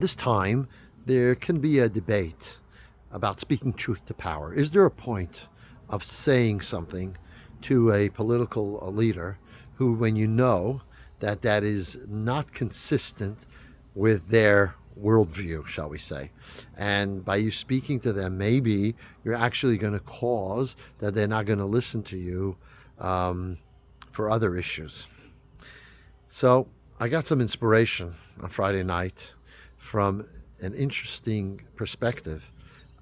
This time, there can be a debate about speaking truth to power. Is there a point of saying something to a political leader who, when you know that that is not consistent with their worldview, shall we say, and by you speaking to them, maybe you're actually going to cause that they're not going to listen to you for other issues? So I got some inspiration on Friday night from an interesting perspective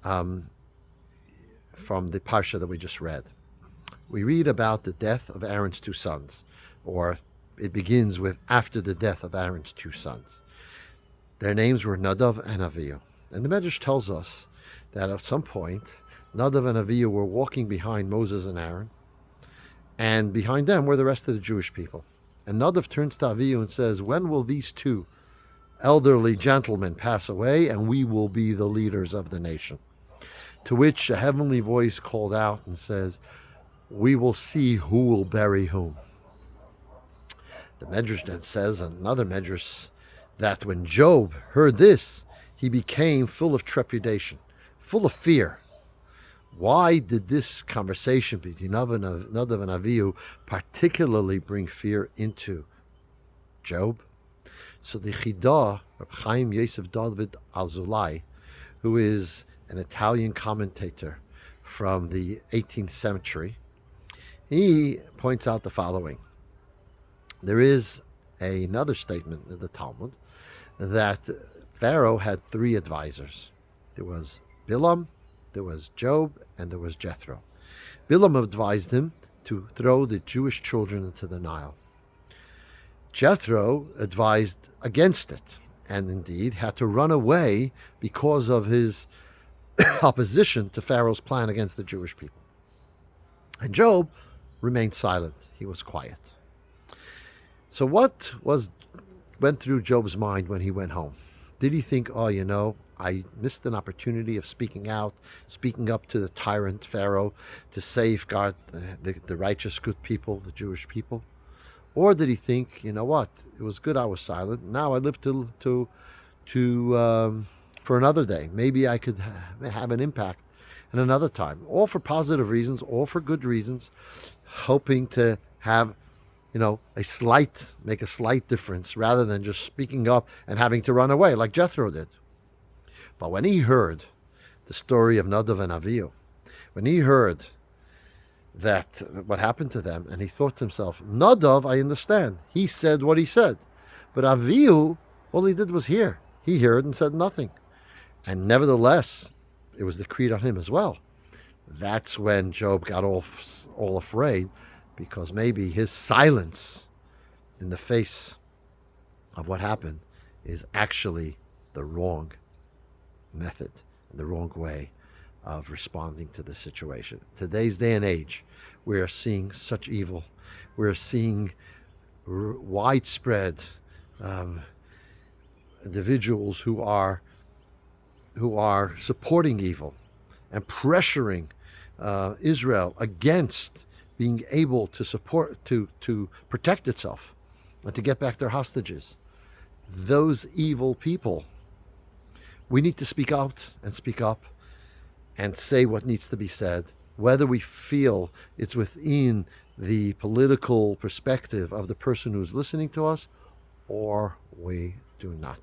from the parsha that we just read. We read about the death of Aaron's two sons, or it begins with after the death of Aaron's two sons. Their names were Nadav and Avihu. And the Medrash tells us that at some point, Nadav and Avihu were walking behind Moses and Aaron, and behind them were the rest of the Jewish people. And Nadav turns to Avihu and says, "When will these two elderly gentlemen pass away, and we will be the leaders of the nation?" To which a heavenly voice called out and says, "We will see who will bury whom." The Medrash then says, another Medrash, that when Job heard this, he became full of trepidation, full of fear. Why did this conversation between Nadav and Avihu particularly bring fear into Job? So the Chidah, Reb Chaim Yosef David Alzolai, who is an Italian commentator from the 18th century, he points out the following. There is another statement in the Talmud that Pharaoh had three advisors. There was Bilam, there was Job, and there was Jethro. Bilam advised him to throw the Jewish children into the Nile. Jethro advised against it, and indeed had to run away because of his opposition to Pharaoh's plan against the Jewish people. And Job remained silent. He was quiet. So what went through Job's mind when he went home? Did he think, I missed an opportunity of speaking out, speaking up to the tyrant Pharaoh to safeguard the righteous, good people, the Jewish people? Or did he think, it was good I was silent. Now I live for another day. Maybe I could have an impact in another time. All for positive reasons, all for good reasons, hoping to have, make a slight difference rather than just speaking up and having to run away like Jethro did. But when he heard the story of Nadav and Avihu, when he heard that what happened to them, and he thought to himself, Nadav, I understand. He said what he said. But Avihu, all he did was hear. He heard and said nothing. And nevertheless, it was decreed on him as well. That's when Job got all afraid, because maybe his silence in the face of what happened is actually the wrong method, the wrong way of responding to the situation. Today's day and age, we are seeing such evil. We're seeing widespread individuals who are supporting evil and pressuring Israel against being able to protect itself and to get back their hostages. Those evil people, we need to speak out and speak up and say what needs to be said, whether we feel it's within the political perspective of the person who's listening to us or we do not.